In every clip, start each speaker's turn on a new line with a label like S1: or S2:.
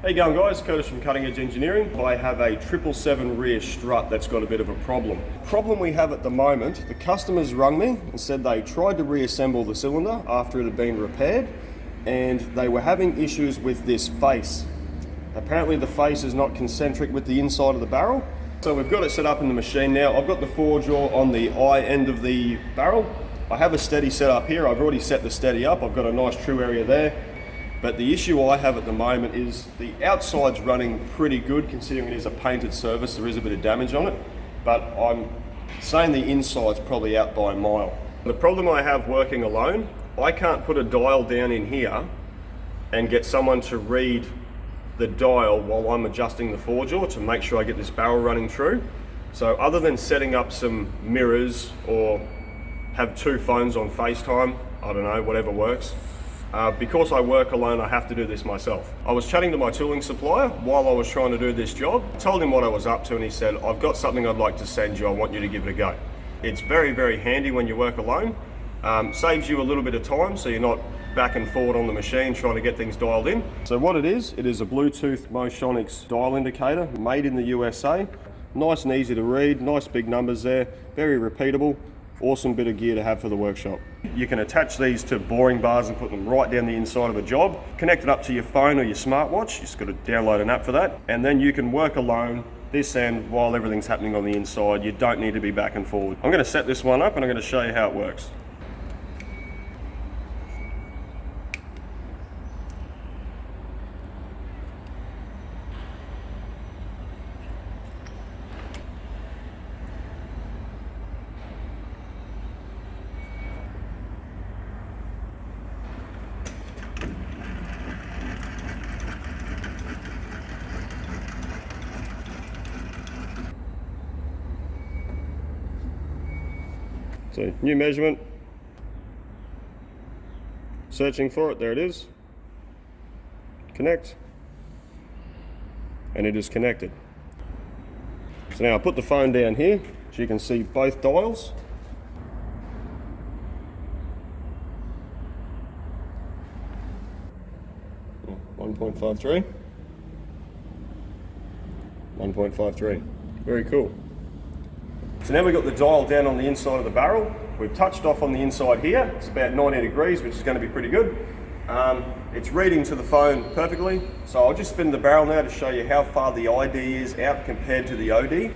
S1: How you going, guys? Curtis from Cutting Edge Engineering. I have a 777 rear strut that's got a bit of a problem. Problem we have at the moment, the customers rung me and said they tried to reassemble the cylinder after it had been repaired and they were having issues with this face. Apparently the face is not concentric with the inside of the barrel. So we've got it set up in the machine now. I've got the forge jaw on the eye end of the barrel. I have a steady set up here. I've already set the steady up. I've got a nice true area there. But the issue I have at the moment is the outside's running pretty good considering it is a painted surface. There is a bit of damage on it, but I'm saying the inside's probably out by a mile. The problem I have working alone, I can't put a dial down in here and get someone to read the dial while I'm adjusting the forge jaw to make sure I get this barrel running true. So other than setting up some mirrors or have two phones on FaceTime, I don't know, whatever works. Because I work alone, I have to do this myself. I was chatting to my tooling supplier while I was trying to do this job. I told him what I was up to and he said, I've got something I'd like to send you, I want you to give it a go. It's very, very handy when you work alone. Saves you a little bit of time so you're not back and forward on the machine trying to get things dialed in. So what it is a Bluetooth Motionics dial indicator made in the USA. Nice and easy to read, nice big numbers there, very repeatable. Awesome bit of gear to have for the workshop. You can attach these to boring bars and put them right down the inside of a job. Connect it up to your phone or your smartwatch. You just got to download an app for that. And then you can work alone this end while everything's happening on the inside. You don't need to be back and forward. I'm going to set this one up and I'm going to show you how it works. So new measurement, searching for it, there it is, connect, and it is connected. So now I put the phone down here so you can see both dials. Oh, 1.53, 1.53, very cool. So now we've got the dial down on the inside of the barrel. We've touched off on the inside here. It's about 90 degrees, which is going to be pretty good. It's reading to the phone perfectly. So I'll just spin the barrel now to show you how far the ID is out compared to the OD.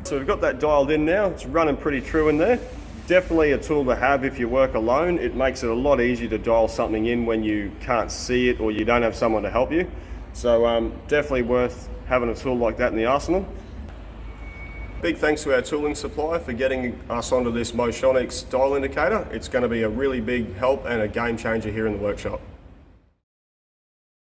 S1: So we've got that dialed in now, it's running pretty true in there. Definitely a tool to have if you work alone. It makes it a lot easier to dial something in when you can't see it or you don't have someone to help you. So definitely worth having a tool like that in the arsenal. Big thanks to our tooling supplier for getting us onto this Motionics dial indicator. It's going to be a really big help and a game changer here in the workshop.